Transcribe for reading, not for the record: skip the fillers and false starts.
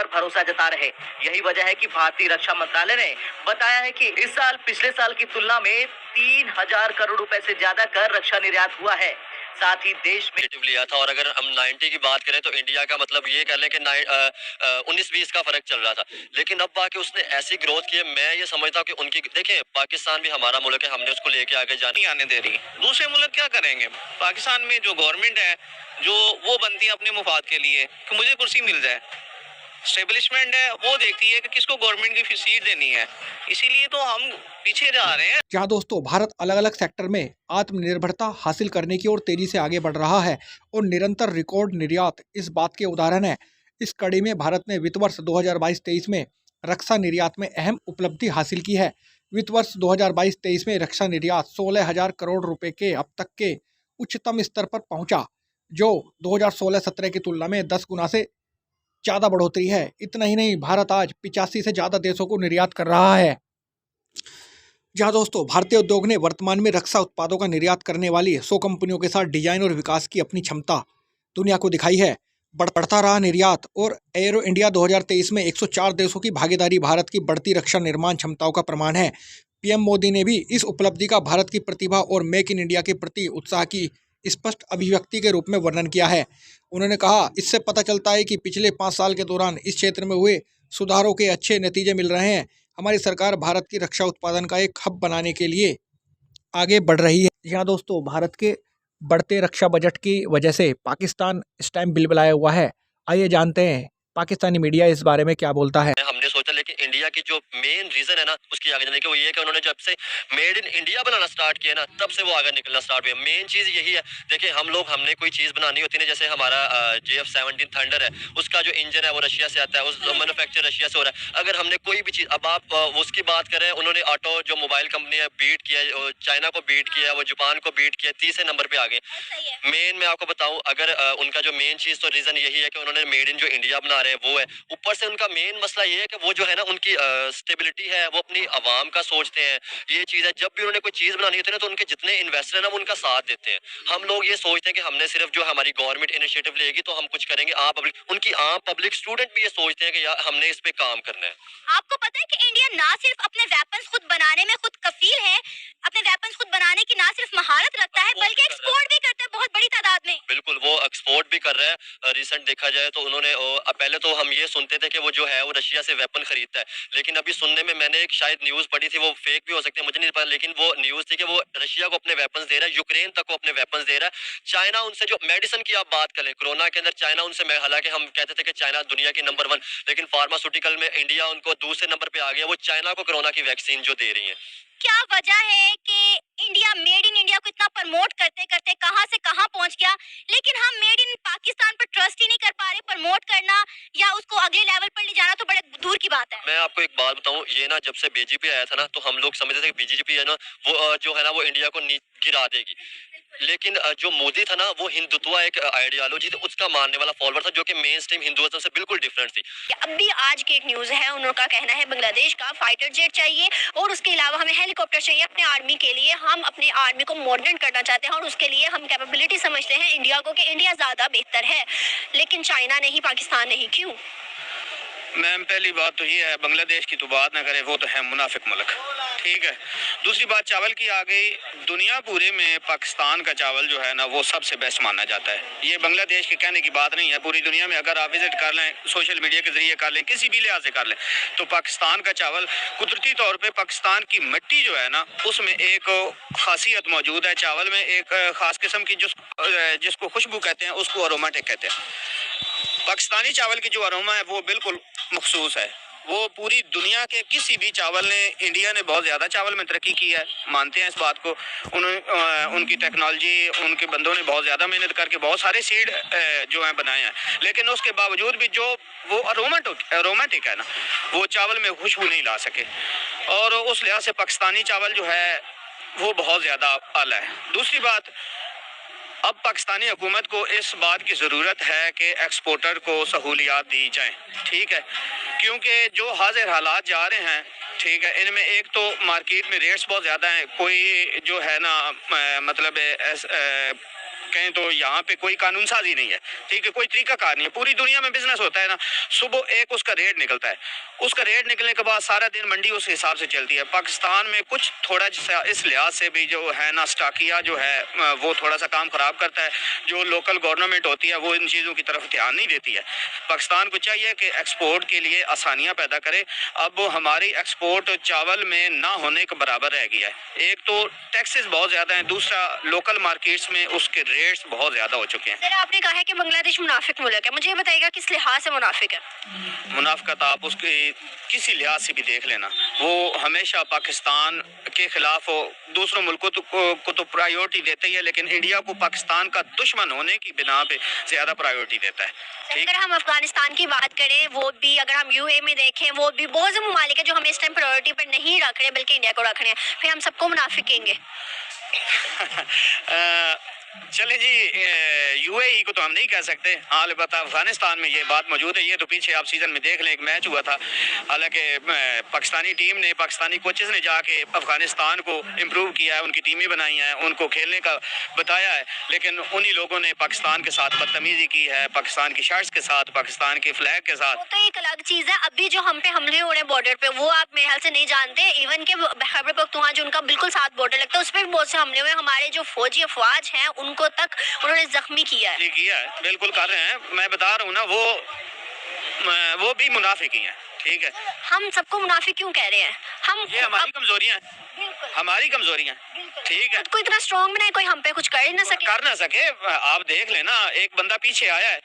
पर भरोसा जता रहे। यही वजह है कि भारतीय रक्षा मंत्रालय ने बताया है कि इस साल पिछले साल की तुलना में 3,000 करोड़ रुपए से ज्यादा कर रक्षा निर्यात हुआ है। साथ ही देश में लिया था। और अगर हम 90 की बात करें तो इंडिया का मतलब ये कर लें कि 19-20 का फर्क चल रहा था, लेकिन अब बाकी उसने ऐसी ग्रोथ की है। मैं ये समझता हूँ कि उनकी देखें, पाकिस्तान भी हमारा मुल्क है, हमने उसको लेके आगे जाने आने दे रही। दूसरे मुल्क क्या करेंगे? पाकिस्तान में जो गवर्नमेंट है जो वो बनती है अपने मुफाद के लिए कि मुझे कुर्सी मिल जाए। स्टेब्लिशमेंट है वो देखती है कि किसको गवर्नमेंट की सीट देनी है, इसीलिए तो हम पीछे जा रहे हैं। जहाँ दोस्तों भारत अलग अलग सेक्टर में आत्मनिर्भरता हासिल करने की ओर तेजी से आगे बढ़ रहा है और निरंतर रिकॉर्ड निर्यात इस बात के उदाहरण है। इस कड़ी में भारत ने वित्त वर्ष 2022-23 में रक्षा निर्यात में अहम उपलब्धि हासिल की है। वित्त वर्ष 2022-23 में रक्षा निर्यात 16,000 करोड़ रुपए के अब तक के उच्चतम स्तर पर पहुंचा, जो 2016-17 की तुलना में 10 गुना से ज़्यादा बढ़ोतरी है। इतना ही नहीं, भारत आज 85 से ज़्यादा देशों को निर्यात कर रहा है। जहां दोस्तों भारतीय उद्योग ने वर्तमान में रक्षा उत्पादों का निर्यात करने वाली 100 कंपनियों के साथ डिजाइन और विकास की अपनी क्षमता दुनिया को दिखाई है। बढ़ता रहा निर्यात और एरो इंडिया 2023 में 104 देशों की भागीदारी भारत की बढ़ती रक्षा निर्माण क्षमताओं का प्रमाण है। पीएम मोदी ने भी इस उपलब्धि का भारत की प्रतिभा और मेक इन इंडिया के प्रति उत्साह की स्पष्ट अभिव्यक्ति के रूप में वर्णन किया है। उन्होंने कहा, इससे पता चलता है कि पिछले 5 साल के दौरान इस क्षेत्र में हुए सुधारों के अच्छे नतीजे मिल रहे हैं। हमारी सरकार भारत की रक्षा उत्पादन का एक हब बनाने के लिए आगे बढ़ रही है। यहाँ दोस्तों भारत के बढ़ते रक्षा बजट की वजह से पाकिस्तान इस टाइम बिलबिलाया हुआ है। आइए जानते हैं पाकिस्तानी मीडिया इस बारे में क्या बोलता है। हमने सोचा, लेकिन इंडिया की जो मेन रीजन है ना उसकी आगे जाने की वो ये है कि उन्होंने जब से made in India banana start किया ना तब से वो आगे निकलना स्टार्ट हुआ। मेन चीज यही है। देखिए हमने कोई चीज बनानी होती है, जैसे हमारा JF-17 थंडर है, उसका जो इंजन है वो रशिया से आता है, उस मैन्युफैक्चर रशिया से हो रहा है। अगर हमने कोई भी चीज, अब आप उसकी बात करें, उन्होंने ऑटो जो मोबाइल कंपनी है बीट किया, चाइना को बीट किया, वो जापान को बीट किया, तीसरे नंबर पे आ गए। मेन मैं आपको बताऊं, अगर उनका जो मेन चीज तो रीजन यही है कि उन्होंने मेड इन जो इंडिया बना रहे हैं वो है। ऊपर से उनका मेन मसला ये है कि वो जो है ना उनकी स्टेबिलिटी है, वो अपनी आवाम का सोचते हैं। ये चीज है, जब भी उन्होंने कोई चीज बनानी होती है ना तो उनके जितने इन्वेस्टर है ना वो उनका साथ देते हैं। हम लोग ये सोचते हैं कि हमने सिर्फ जो हमारी गवर्नमेंट इनिशिएटिव लेगी तो हम कुछ करेंगे। उनकी आम पब्लिक स्टूडेंट भी ये सोचते हैं कि यार हमने इस पे काम करना है। आपको पता है कि इंडिया ना सिर्फ अपने वेपन्स खुद बनाने में खुद कफील है, अपने वेपन्स खुद बनाने की ना सिर्फ महारत रखता है बल्कि एक्सपोर्ट भी करता है बहुत बड़ी तादाद में। बिल्कुल, वो एक्सपोर्ट भी कर रहा है। रिसेंट देखा जाए तो उन्होंने पहले तो हम ये सुनते थे कि वो जो है वो रशिया से वेपन खरीदता है, लेकिन अभी सुनने में मैंने एक शायद न्यूज पढ़ी थी, वो फेक भी हो सकती है मुझे नहीं पता, लेकिन वो न्यूज थी कि वो रशिया को अपने वेपन्स दे रहा है, यूक्रेन तक को अपने वेपन्स दे रहा है। चाइना उनसे जो मेडिसिन की आप बात करें, कोरोना के अंदर चाइना उनसे, हालांकि हम कहते थे कि चाइना दुनिया की नंबर 1, लेकिन फार्मास्यूटिकल में इंडिया उनको दूसरे नंबर पे आ गया। वो चाइना को कोरोना की वैक्सीन जो दे रही है। क्या वजह है कि इंडिया मेड इन इंडिया को इतना प्रमोट करते करते कहां से कहां पहुंच गया, लेकिन हम मेड इन पाकिस्तान पर ट्रस्ट ही नहीं कर पा रहे। प्रमोट करना या उसको अगले लेवल पर ले जाना तो बड़े दूर की बात है। मैं आपको एक बात बताऊं, ये ना जब से बीजेपी आया था ना तो हम लोग समझते थे कि बीजेपी है ना वो जो है ना वो इंडिया को गिरा देगी, लेकिन जो मोदी था ना वो हिंदुत्व एक आइडियोलॉजी थी, उसका मानने वाला फॉलोअर था, जो कि मेन स्ट्रीम हिंदुत्व से बिल्कुल डिफरेंट थी। अब भी आज की एक न्यूज है, उनका कहना है बांग्लादेश का फाइटर जेट चाहिए और उसके अलावा हमें हेलीकॉप्टर चाहिए अपने आर्मी के लिए। हम अपने आर्मी को मॉडर्न करना चाहते हैं और उसके लिए हम कैपेबिलिटी समझते हैं इंडिया को कि इंडिया ज्यादा बेहतर है, लेकिन चाइना नहीं, पाकिस्तान नहीं। क्यों? मैम पहली बात तो ये है, बांग्लादेश की तो बात ना करें, वो तो है मुनाफिक मुल्क, ठीक है। दूसरी बात, चावल की आ गई। दुनिया पूरे में पाकिस्तान का चावल जो है ना वो सबसे बेस्ट माना जाता है। ये बांग्लादेश के कहने की बात नहीं है, पूरी दुनिया में अगर आप विजिट कर लें, सोशल मीडिया के जरिए कर लें, किसी भी लिहाज से कर लें, तो पाकिस्तान का चावल कुदरती तौर पर, पाकिस्तान की मिट्टी जो है ना उसमें एक खासियत मौजूद है। चावल में एक ख़ास किस्म की जिसको खुशबू कहते हैं, उसको अरोमेटिक कहते हैं। पाकिस्तानी चावल की जो अरोमा है वो बिल्कुल मखसूस है। वो पूरी दुनिया के किसी भी चावल ने, इंडिया ने बहुत ज़्यादा चावल में तरक्की की है, मानते हैं इस बात को। उनकी टेक्नोलॉजी, उनके बंदों ने बहुत ज़्यादा मेहनत करके बहुत सारे सीड जो हैं बनाए हैं, लेकिन उसके बावजूद भी जो वो अरोमेटिक है ना वो चावल में खुशबू नहीं ला सके, और उस लिहाज से पाकिस्तानी चावल जो है वो बहुत ज़्यादा आला है। दूसरी बात, अब पाकिस्तानी हुकूमत को इस बात की ज़रूरत है कि एक्सपोर्टर को सहूलियात दी जाएं, ठीक है, क्योंकि जो हाजिर हालात जा रहे हैं, ठीक है, इनमें एक तो मार्केट में रेट्स बहुत ज़्यादा हैं। कोई जो है ना मतलब कहें तो यहाँ पे कोई कानून साजी नहीं है, ठीक है, कोई तरीकाकार नहीं है। पूरी दुनिया में बिजनेस होता है ना, सुबह एक उसका रेट निकलता है, उसका रेट निकलने के बाद सारा दिन मंडी उस हिसाब से चलती है। पाकिस्तान में कुछ थोड़ा इस लिहाज से भी जो है ना, स्टाकिया जो है वो थोड़ा सा काम खराब करता है। जो लोकल गवर्नमेंट होती है वो इन चीज़ों की तरफ ध्यान नहीं देती है। पाकिस्तान को चाहिए कि एक्सपोर्ट के लिए आसानियाँ पैदा करे। अब हमारी एक्सपोर्ट चावल में ना होने के बराबर रह गया है। एक तो टैक्सेस बहुत ज़्यादा हैं, दूसरा लोकल मार्केट्स में उसके रेट्स बहुत ज़्यादा हो चुके हैं। सर आपने कहा है कि बांग्लादेश मुनाफिक मुल्क है, मुझे ये बताइएगा किस लिहाज से मुनाफिक है? मुनाफिकत आप उसके किसी लिहाज से भी देख लेना, वो हमेशा पाकिस्तान के खिलाफ हो। दूसरों मुल्कों को तो प्रायोरिटी देते ही है, लेकिन इंडिया को पाकिस्तान का दुश्मन होने की बिना पे ज़्यादा प्रायोरिटी देता है। ठीक, अगर हम अफगानिस्तान की बात करें, वो भी अगर हम यूए में देखें, वो भी बहुत से ममालिक है जो हमें इस टाइम प्रायोरिटी पर नहीं रख रहे बल्कि इंडिया को रख रहे हैं, फिर हम सबको मुनाफिक कहेंगे? चले जी, यूएई को तो हम नहीं कह सकते। हाँ, अलबत्ता अफगानिस्तान में ये बात मौजूद है। ये तो पीछे आप सीजन में देख लें, एक मैच हुआ था, हालांकि पाकिस्तानी टीम ने, पाकिस्तानी कोचेस ने जाके अफगानिस्तान को इम्प्रूव किया है, उनकी टीमें बनाई हैं, उनको खेलने का बताया है, लेकिन उन्हीं लोगों ने पाकिस्तान के साथ बदतमीजी की है, पाकिस्तान की शर्ट्स के साथ, पाकिस्तान के फ्लैग के साथ। वो तो एक अलग चीज है। अभी जो हम पे हमले हो रहे हैं बॉर्डर पे, वो आप मेरे ख्याल से नहीं जानते। इवन के खैबर पख्तूनख्वा जो उनका बिल्कुल साथ बॉर्डर लगता है, उस पर भी बहुत से हमले हुए। हमारे जो फौजी अफवाज हैं उनको तक उन्होंने जख्मी किया है। जी किया है, बिल्कुल कर रहे हैं। मैं बता रहा हूँ ना, वो भी मुनाफिक ही हैं। ठीक है, हम सबको मुनाफिक क्यों कह रहे हैं? हम ये हमारी कमजोरियां हैं, बिल्कुल हमारी कमजोरियां। ठीक है, खुद को इतना स्ट्रॉन्ग बनाए कोई हम पे कुछ कर ही ना सके। कर ना सके। आप देख लेना, एक बंदा पीछे आया है,